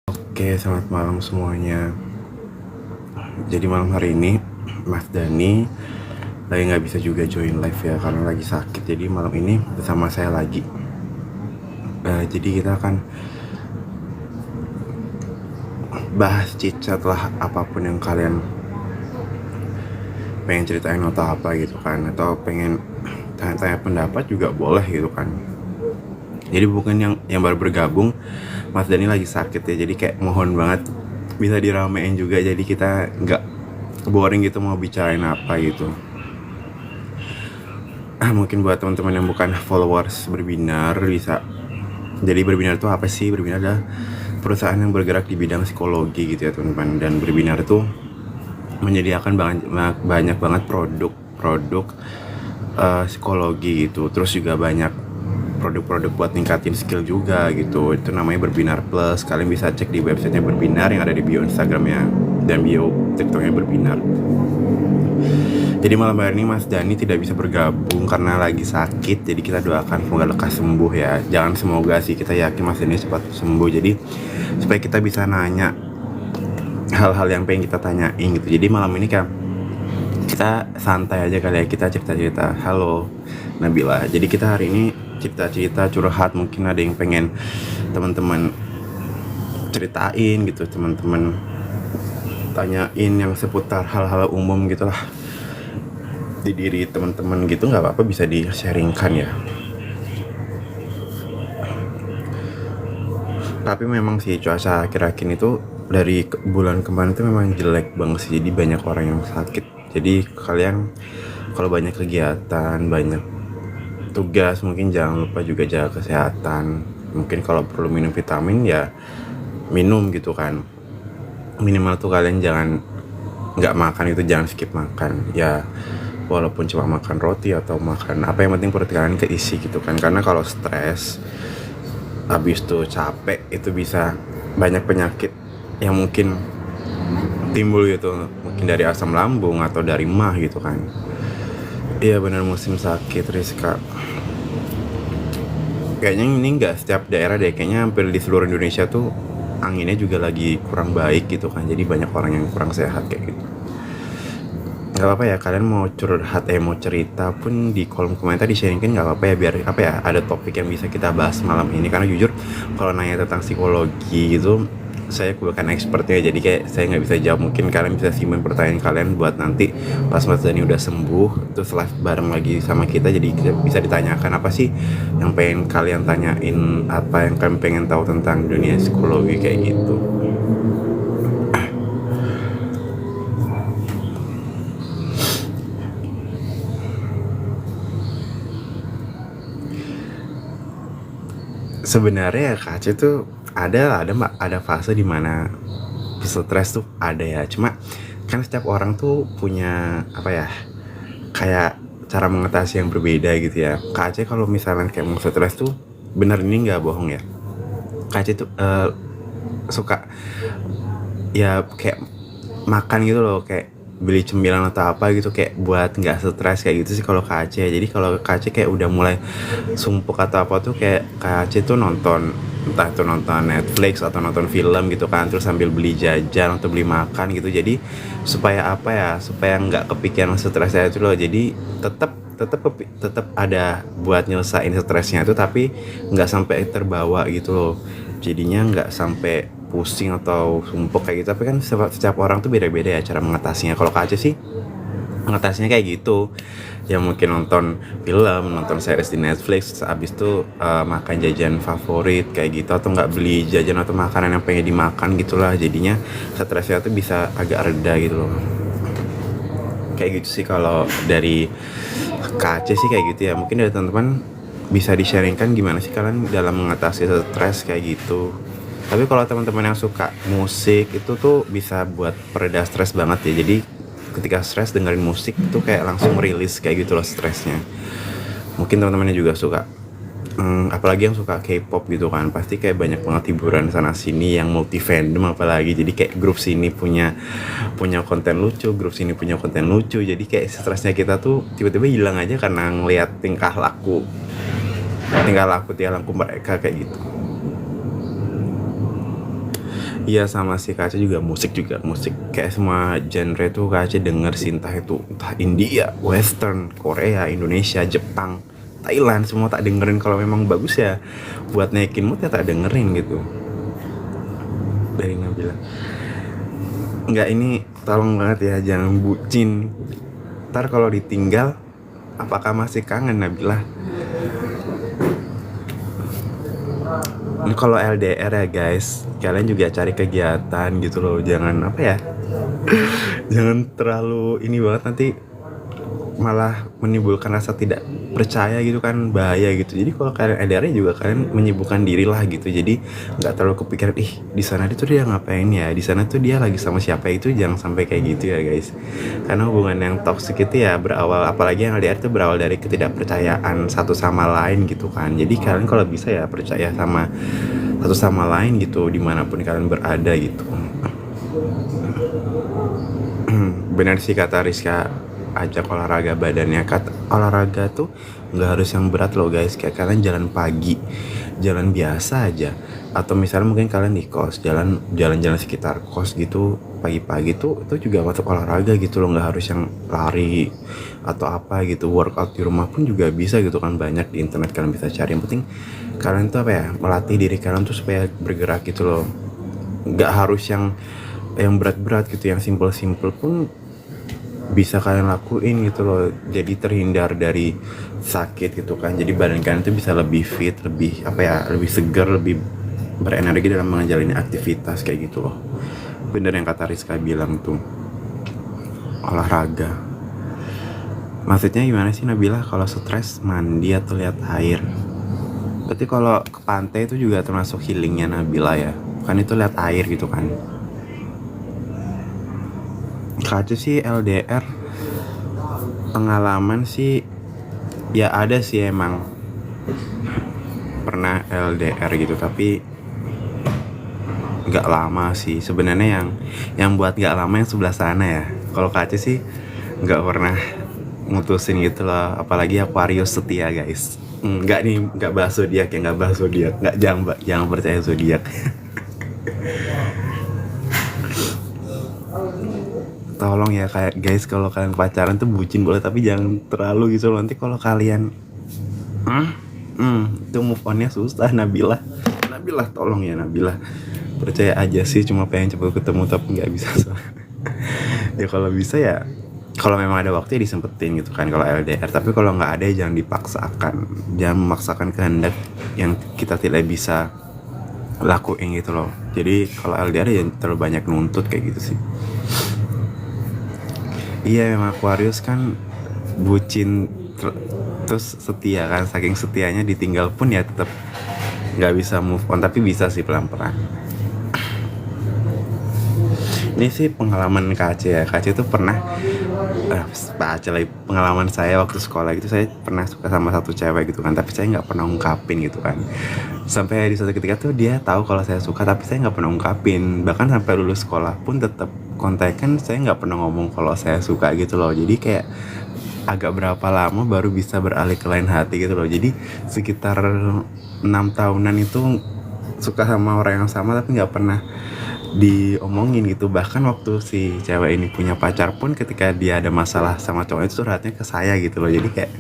Oke, selamat malam semuanya. Jadi malam hari ini Mas Dani lagi nggak bisa juga join live ya karena lagi sakit. Jadi malam ini bersama saya lagi. Jadi kita akan bahas cicat lah apapun yang kalian pengen ceritain atau apa gitu kan, atau pengen tanya-tanya pendapat juga boleh gitu kan. Jadi bukan yang baru bergabung, Mas Dani lagi sakit ya. Jadi kayak mohon banget bisa diramein juga. Jadi kita nggak boring gitu mau bicarain apa gitu. Mungkin buat teman-teman yang bukan followers Berbinar bisa. Jadi Berbinar itu apa sih? Berbinar adalah perusahaan yang bergerak di bidang psikologi gitu ya teman-teman. Dan Berbinar itu menyediakan banyak banget produk psikologi gitu. Terus juga banyak produk-produk buat ningkatin skill juga gitu. Itu namanya Berbinar Plus. Kalian bisa cek di websitenya Berbinar yang ada di bio Instagramnya dan bio TikToknya Berbinar. Jadi malam hari ini Mas Dani tidak bisa bergabung karena lagi sakit. Jadi kita doakan semoga lekas sembuh ya. Jangan semoga sih, kita yakin Mas Dani cepat sembuh. Jadi supaya kita bisa nanya hal-hal yang pengen kita tanyain gitu. Jadi malam ini kan kita santai aja kali ya, kita cerita-cerita. Halo Nabila. Jadi kita hari ini cerita-cerita curhat, mungkin ada yang pengen teman-teman ceritain gitu, teman-teman tanyain yang seputar hal-hal umum gitulah di diri teman-teman gitu, nggak apa-apa, bisa di-sharingkan ya. Tapi memang sih cuaca akhir-akhir itu dari bulan kemarin itu memang jelek banget sih. Jadi banyak orang yang sakit. Jadi kalian kalau banyak kegiatan, banyak tugas, mungkin jangan lupa juga jaga kesehatan. Mungkin kalau perlu minum vitamin ya minum gitu kan. Minimal tuh kalian jangan nggak makan itu, jangan skip makan ya, walaupun cuma makan roti atau makan apa, yang penting perut kalian keisi gitu kan. Karena kalau stres habis tuh capek itu bisa banyak penyakit yang mungkin timbul gitu, mungkin dari asam lambung atau dari mah gitu kan. Iya benar, musim sakit Rizka. Kayaknya ini nggak setiap daerah deh, kayaknya hampir di seluruh Indonesia tuh anginnya juga lagi kurang baik gitu kan. Jadi banyak orang yang kurang sehat kayak gitu. Gak apa-apa ya, kalian mau curhat mau cerita pun di kolom komentar di sharingin, gak apa-apa ya, biar apa ya, ada topik yang bisa kita bahas malam ini. Karena jujur kalau nanya tentang psikologi gitu saya bukan expertnya, jadi kayak saya nggak bisa jawab. Mungkin kalian bisa simpan pertanyaan kalian buat nanti pas Mas Dani udah sembuh terus live bareng lagi sama kita, jadi bisa ditanyakan apa sih yang pengen kalian tanyain, apa yang kalian pengen tahu tentang dunia psikologi kayak gitu. Sebenarnya ya Kak Aceh tuh ada fase dimana stres tuh ada ya. Cuma kan setiap orang tuh punya apa ya, kayak cara mengatasi yang berbeda gitu ya. Kak Aceh kalau misalnya kayak mau stres tuh, bener ini nggak bohong ya, Kak Aceh tuh suka ya kayak makan gitu loh, kayak beli cemilan atau apa gitu kayak buat nggak stres kayak gitu sih kalau Kak Aceh. Jadi kalau Kak Aceh kayak udah mulai sumpuk atau apa tuh, kayak Kak Aceh tuh nonton, entah itu nonton Netflix atau nonton film gitu kan, terus sambil beli jajan atau beli makan gitu. Jadi supaya apa ya, supaya nggak kepikiran stresnya itu loh. Jadi tetap tetap ada buat nyelesain stresnya itu, tapi nggak sampai terbawa gitu loh. Jadinya nggak sampai pusing atau sumpuk kayak gitu. Tapi kan setiap orang tuh beda-beda ya cara mengatasinya. Kalau Kak Aceh sih mengatasinya kayak gitu ya, mungkin nonton film, nonton series di Netflix, habis itu makan jajan favorit kayak gitu, atau nggak beli jajan atau makanan yang pengen dimakan gitulah. Jadinya stresnya tuh bisa agak reda gitu loh. Kayak gitu sih kalau dari Kak Aceh sih kayak gitu ya. Mungkin dari teman-teman bisa di-sharingkan gimana sih kalian dalam mengatasi stres kayak gitu. Tapi kalau teman-teman yang suka musik itu tuh bisa buat pereda stres banget ya. Jadi ketika stres dengerin musik itu kayak langsung rilis kayak gitu loh stresnya. Mungkin teman-temannya juga suka apalagi yang suka K-pop gitu kan, pasti kayak banyak banget hiburan sana sini yang multi fandom. Apalagi jadi kayak grup sini punya konten lucu, grup sini punya konten lucu, jadi kayak stresnya kita tuh tiba-tiba hilang aja karena ngelihat tingkah laku mereka kayak gitu. Iya sama si Kaca juga musik kayak semua genre tuh Kaca denger sih, entah itu entah India, Western, Korea, Indonesia, Jepang, Thailand, semua tak dengerin. Kalau memang bagus ya buat naikin mood ya tak dengerin gitu. Dari Nabila, nggak, ini tolong banget ya jangan bucin, ntar kalau ditinggal apakah masih kangen Nabila. Ini kalau LDR ya guys, kalian juga cari kegiatan gitu loh, jangan apa ya, jangan terlalu ini banget, nanti malah menimbulkan rasa tidak percaya gitu kan, bahaya gitu. Jadi kalau kalian LDR juga kalian menyibukkan diri lah gitu, jadi nggak terlalu kepikiran di sana itu dia ngapain ya, di sana tuh dia lagi sama siapa, itu jangan sampai kayak gitu ya guys. Karena hubungan yang toksik itu ya berawal, apalagi yang LDR itu berawal dari ketidakpercayaan satu sama lain gitu kan. Jadi kalian kalau bisa ya percaya sama satu sama lain gitu dimanapun kalian berada gitu. Benar sih kata Rizka, ajak olahraga badannya. Kata olahraga tuh nggak harus yang berat loh guys, kayak kalian jalan pagi, jalan biasa aja, atau misalnya mungkin kalian di kos jalan-jalan sekitar kos gitu pagi-pagi tuh itu juga masuk olahraga gitu loh, nggak harus yang lari atau apa gitu. Workout di rumah pun juga bisa gitu kan, banyak di internet kalian bisa cari. Yang penting kalian tuh apa ya, melatih diri kalian tuh supaya bergerak gitu loh, nggak harus yang berat-berat gitu, yang simple-simple pun bisa kalian lakuin gitu loh, jadi terhindar dari sakit gitu kan. Jadi badan kalian tuh bisa lebih fit, lebih apa ya, lebih segar, lebih berenergi dalam menjalani aktivitas kayak gitu loh. Bener yang kata Rizka bilang tuh, olahraga. Maksudnya gimana sih Nabila, kalau stres mandi atau lihat air? Berarti kalau ke pantai itu juga termasuk healingnya Nabila ya, kan itu lihat air gitu kan. Kaca sih LDR pengalaman sih ya ada sih, emang pernah LDR gitu, tapi nggak lama sih sebenarnya. Yang buat nggak lama yang sebelah sana ya. Kalau Kaca sih nggak pernah mutusin gitu loh, apalagi Aquarius setia guys. Nggak nih, nggak bahas zodiak ya, nggak bahas zodiak, nggak, jangan percaya zodiak. Tolong ya kayak guys, kalau kalian pacaran tuh bucin boleh tapi jangan terlalu gitu loh. Nanti kalau kalian itu move onnya susah Nabila. Tolong ya Nabila, percaya aja sih, cuma pengen cepet ketemu tapi nggak bisa ya kalau bisa ya, kalau memang ada waktu ya disempetin gitu kan kalau LDR. Tapi kalau nggak ada ya jangan dipaksakan, jangan memaksakan kehendak yang kita tidak bisa lakuin gitu loh. Jadi kalau LDR ya terlalu banyak nuntut kayak gitu sih. Iya memang Aquarius kan bucin terus setia kan, saking setianya ditinggal pun ya tetap nggak bisa move on, tapi bisa sih pelan-pelan. Ini sih pengalaman KC ya. KC itu pernah pengalaman saya waktu sekolah gitu, saya pernah suka sama satu cewek gitu kan, tapi saya nggak pernah ungkapin gitu kan. Sampai di suatu ketika tuh dia tahu kalau saya suka, tapi saya nggak pernah ungkapin. Bahkan sampai lulus sekolah pun tetap kontekan, saya nggak pernah ngomong kalau saya suka gitu loh. Jadi kayak agak berapa lama baru bisa beralih ke lain hati gitu loh. Jadi sekitar 6 tahunan itu suka sama orang yang sama tapi nggak pernah diomongin gitu. Bahkan waktu si cewek ini punya pacar pun, ketika dia ada masalah sama cowok itu curhatnya ke saya gitu loh. Jadi kayak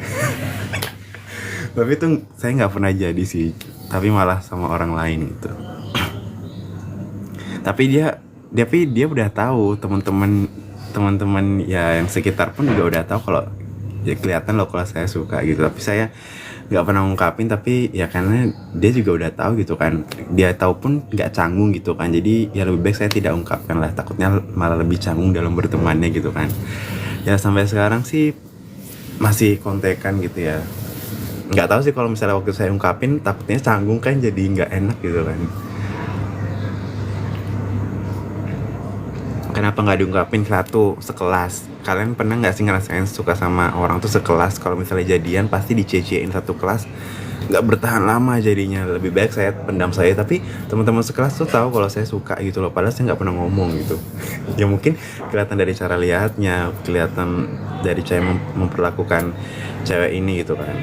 tapi itu saya nggak pernah jadi sih, tapi malah sama orang lain gitu. tapi dia udah tahu, teman-teman ya yang sekitar pun juga udah tahu kalau ya kelihatan loh kalau saya suka gitu. Tapi saya nggak pernah ngungkapin, tapi ya karena dia juga udah tahu gitu kan, dia tahu pun nggak canggung gitu kan. Jadi ya lebih baik saya tidak ungkapkan lah, takutnya malah lebih canggung dalam bertemannya gitu kan. Ya sampai sekarang sih masih kontekan gitu ya. Nggak tahu sih kalau misalnya waktu saya ungkapin takutnya canggung kan, jadi nggak enak gitu kan. Kenapa nggak diungkapin? Satu, sekelas. Kalian pernah nggak sih ngerasain suka sama orang tuh sekelas, kalau misalnya jadian pasti dicecein satu kelas, nggak bertahan lama jadinya. Lebih baik saya pendam saya, tapi teman-teman sekelas tuh tahu kalau saya suka gitu loh, padahal saya nggak pernah ngomong gitu. Ya mungkin kelihatan dari cara lihatnya, kelihatan dari cara memperlakukan cewek ini gitu kan.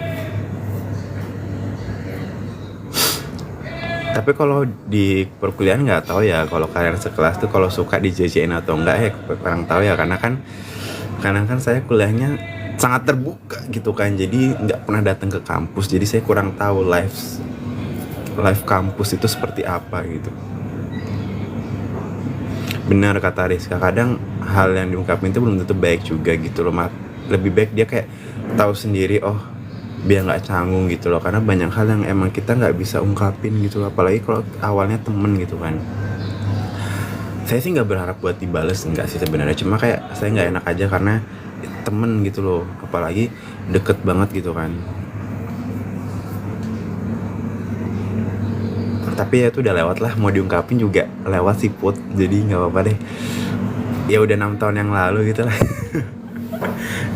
Tapi kalau di perkuliahan nggak tahu ya kalau kalian sekelas tuh kalau suka dijajain atau enggak ya kurang tahu ya, karena kan saya kuliahnya sangat terbuka gitu kan, jadi nggak pernah datang ke kampus, jadi saya kurang tahu live kampus itu seperti apa gitu. Benar kata Rizka, kadang hal yang diungkapin itu belum tentu baik juga gitu loh, lebih baik dia kayak tahu sendiri, oh biar nggak canggung gitu loh, karena banyak hal yang emang kita nggak bisa ungkapin gitu loh, apalagi kalau awalnya temen gitu kan. Saya sih nggak berharap buat dibales, enggak sih sebenarnya, cuma kayak saya nggak enak aja karena temen gitu loh, apalagi deket banget gitu kan. Tapi ya itu udah lewat lah, mau diungkapin juga lewat sih Put, jadi nggak apa-apa deh, ya udah 6 tahun yang lalu gitu lah.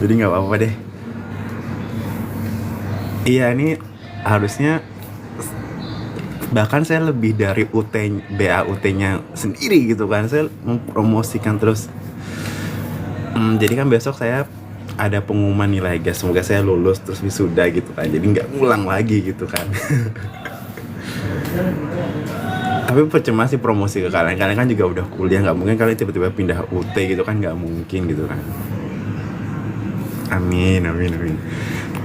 Jadi nggak apa-apa deh. Iya, ini harusnya bahkan saya lebih dari BAUT-nya sendiri gitu kan, saya mempromosikan terus. Jadi kan besok saya ada pengumuman nilai guys, semoga saya lulus terus wisuda gitu kan, jadi nggak ngulang lagi gitu kan. Tapi percuma sih promosi ke kalian kan juga udah kuliah, nggak mungkin kalian tiba-tiba pindah UT gitu kan, nggak mungkin gitu kan. Amin.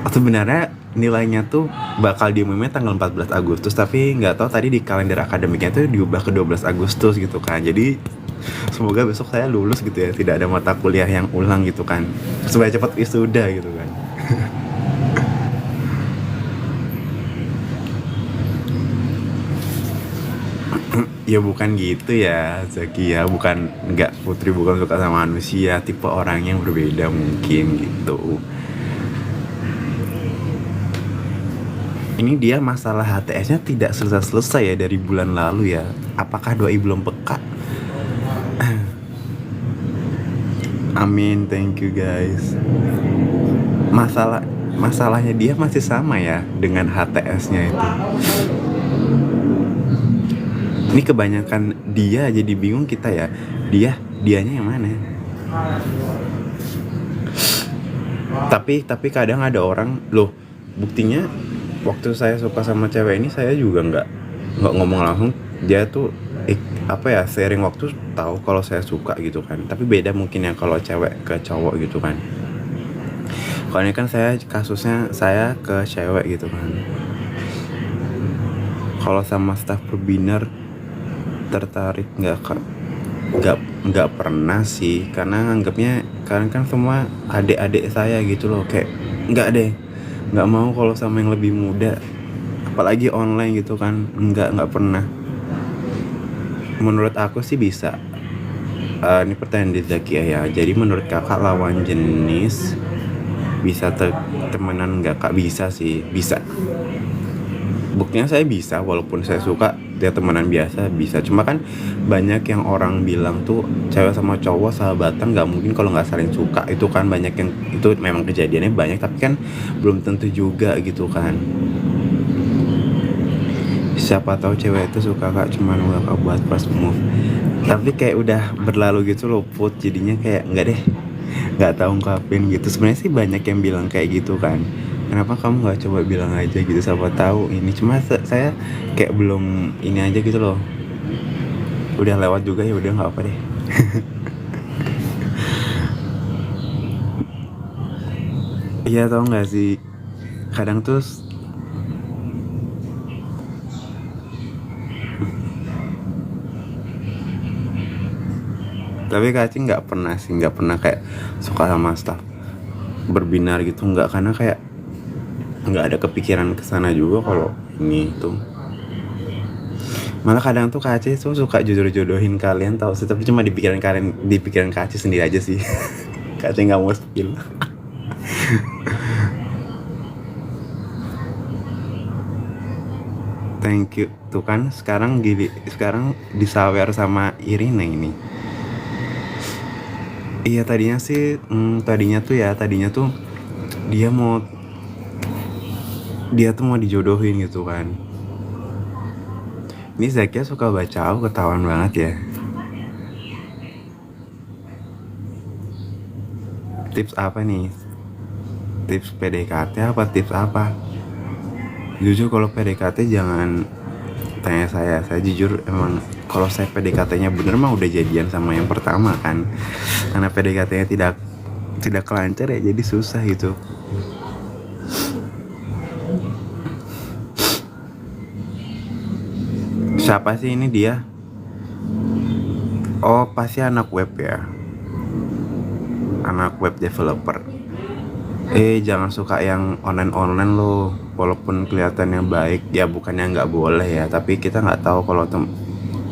Sebenarnya nilainya tuh bakal diumumin tanggal 14 Agustus, tapi nggak tahu tadi di kalender akademiknya tuh diubah ke 12 Agustus gitu kan. Jadi semoga besok saya lulus gitu ya, tidak ada mata kuliah yang ulang gitu kan, supaya cepat wisuda gitu kan. Ya bukan gitu ya Zaki ya, bukan, nggak, Putri bukan suka sama manusia, tipe orang yang berbeda mungkin gitu. Ini dia masalah HTS-nya tidak selesai ya dari bulan lalu ya. Apakah doi belum peka? Amin, thank you guys. Masalahnya dia masih sama ya dengan HTS-nya itu. Ini kebanyakan dia jadi bingung kita ya. Dianya yang mana? Tapi kadang ada orang loh, buktinya waktu saya suka sama cewek ini saya juga nggak ngomong langsung, dia tuh sharing waktu tahu kalau saya suka gitu kan. Tapi beda mungkin ya kalau cewek ke cowok gitu kan. Kalau ini kan kasusnya saya ke cewek gitu kan. Kalau sama staf perbiner tertarik nggak pernah sih, karena anggapnya kan semua adik-adik saya gitu loh, kayak nggak mau kalau sama yang lebih muda, apalagi online gitu kan, nggak pernah. Menurut aku sih bisa. Ini pertanyaan dari Zaki ya, jadi menurut kakak lawan jenis bisa temenan nggak? Kak bisa sih, bisa. Buktinya saya bisa, walaupun saya suka dia temenan biasa bisa. Cuma kan banyak yang orang bilang tuh cewek sama cowok sahabatan nggak mungkin kalau nggak saling suka. Itu kan banyak yang, itu memang kejadiannya banyak, tapi kan belum tentu juga gitu kan. Siapa tahu cewek itu suka kak, cuman nggak buat first move. Tapi kayak udah berlalu gitu loh Put, jadinya kayak nggak tahu ungkapin gitu. Sebenarnya sih banyak yang bilang kayak gitu kan, kenapa kamu nggak coba bilang aja gitu, siapa tahu ini. Cuma saya kayak belum ini aja gitu loh, udah lewat juga ya udah nggak apa deh. Iya, tau nggak sih, kadang tuh tapi Kaci nggak pernah kayak suka sama staff berbinar gitu, nggak, karena kayak nggak ada kepikiran kesana juga kalau ini tuh. Malah kadang tuh Kaci tuh suka jodohin kalian tahu sih, tapi cuma di pikiran Kaci sendiri aja sih. Kaci nggak mau spill. Thank you. Tuh kan sekarang disawer sama Irina ini. Iya, tadinya tuh dia tuh mau dijodohin gitu kan. Ini Zakia suka baca, ketahuan banget ya. Tips apa nih? Tips PDKT apa tips apa? Jujur kalau PDKT jangan tanya saya jujur emang kalau saya PDKT-nya bener mah udah jadian sama yang pertama kan. Karena PDKT-nya tidak kelancar ya jadi susah gitu. Siapa sih ini dia? Oh pasti anak web ya, anak web developer. Jangan suka yang online lo, walaupun kelihatannya baik ya bukannya nggak boleh ya, tapi kita nggak tahu kalau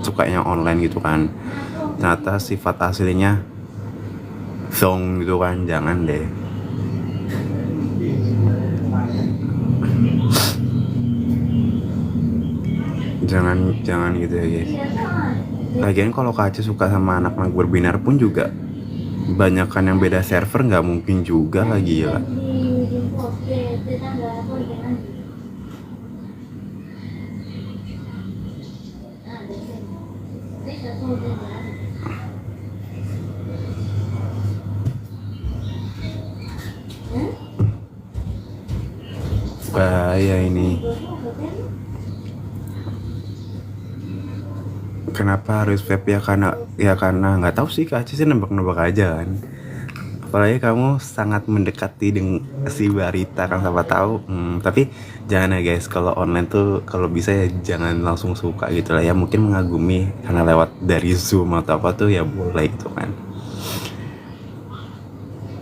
sukanya online gitu kan, ternyata sifat aslinya song gitu kan, jangan deh. Jangan gitu ya guys. Lagian kalau Kak Aceh suka sama anak-anak berbinar pun juga banyak kan yang beda server, nggak mungkin juga lagi ya. Bahaya ini. Kenapa harus vape ya karena nggak tahu sih, Kak Aceh sih nebak-nebak aja kan. Apalagi kamu sangat mendekati dengan si Barita kan, siapa tahu. Tapi jangan ya guys, kalau online tuh kalau bisa ya jangan langsung suka gitu lah ya, mungkin mengagumi karena lewat dari Zoom atau apa tuh ya boleh gitu kan.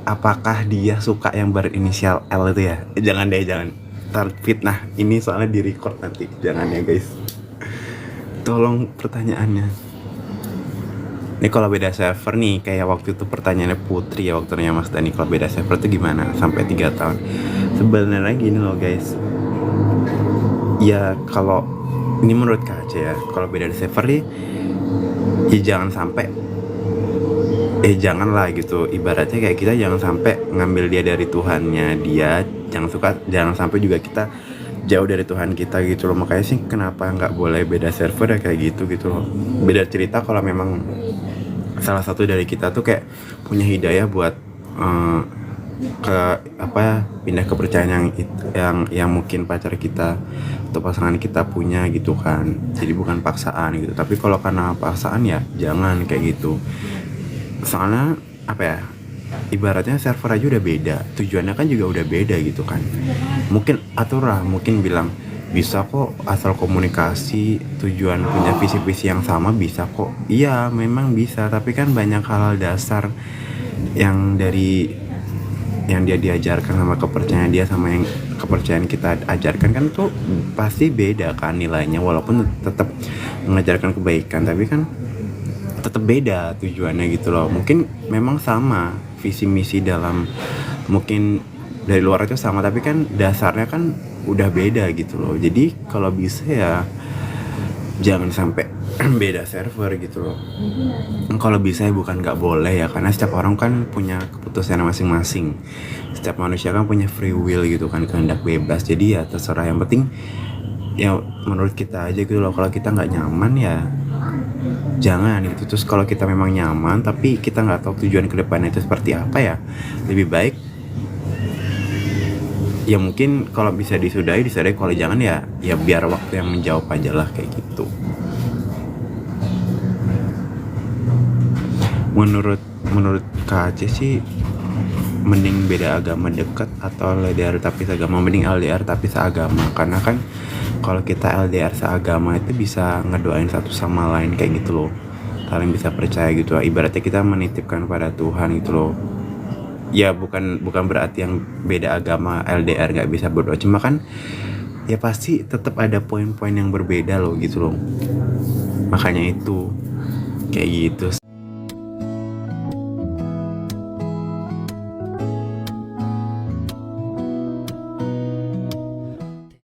Apakah dia suka yang berinisial L itu ya? Jangan deh, jangan. Ntar fitnah, ini soalnya di record nanti. Jangan ya guys. Tolong pertanyaannya. Ini kalau beda server nih, kayak waktu itu pertanyaannya Putri ya, waktunya Mas Dani, kalau beda server tuh gimana? Sampai 3 tahun. Sebenarnya gini loh guys. Ya kalau ini menurut Kak Aceh ya, kalau beda server nih, ya janganlah gitu. Ibaratnya kayak kita jangan sampai ngambil dia dari Tuhannya dia, jangan sampai juga kita jauh dari Tuhan kita gitu loh. Makanya sih kenapa nggak boleh beda server ya kayak gitu loh. Beda cerita kalau memang salah satu dari kita tuh kayak punya hidayah buat ke pindah kepercayaan yang mungkin pacar kita atau pasangan kita punya gitu kan. Jadi bukan paksaan gitu. Tapi kalau karena paksaan ya jangan kayak gitu. Soalnya ibaratnya server aja udah beda, tujuannya kan juga udah beda gitu kan. Mungkin bilang bisa kok asal komunikasi, tujuan punya visi yang sama bisa kok. Iya memang bisa, tapi kan banyak hal dasar yang dia diajarkan sama kepercayaan dia sama yang kepercayaan kita ajarkan kan tuh pasti beda kan nilainya, walaupun tetap mengajarkan kebaikan tapi kan tetap beda tujuannya gitu loh. Mungkin memang sama visi misi dalam, mungkin dari luar itu sama tapi kan dasarnya kan udah beda gitu loh. Jadi kalau bisa ya jangan sampai beda server gitu loh. Kalau bisa ya bukan nggak boleh ya, karena setiap orang kan punya keputusan masing-masing. Setiap manusia kan punya free will gitu kan, kehendak bebas. Jadi ya terserah, yang penting ya menurut kita aja gitu loh. Kalau kita nggak nyaman ya jangan gitu. Terus kalau kita memang nyaman tapi kita nggak tahu tujuan kedepannya itu seperti apa ya, lebih baik ya mungkin kalau bisa disudahi. Kalau jangan ya biar waktu yang menjawab aja lah kayak gitu. Menurut Kak Aceh sih mending beda agama dekat atau LDR tapi seagama? Mending LDR tapi seagama, karena kan kalau kita LDR seagama itu bisa ngedoain satu sama lain kayak gitu loh, kalian bisa percaya gitu lah. Ibaratnya kita menitipkan pada Tuhan gitu loh. Ya bukan berarti yang beda agama LDR nggak bisa berdoa, cuma kan ya pasti tetap ada poin-poin yang berbeda loh gitu loh. Makanya itu kayak gitu.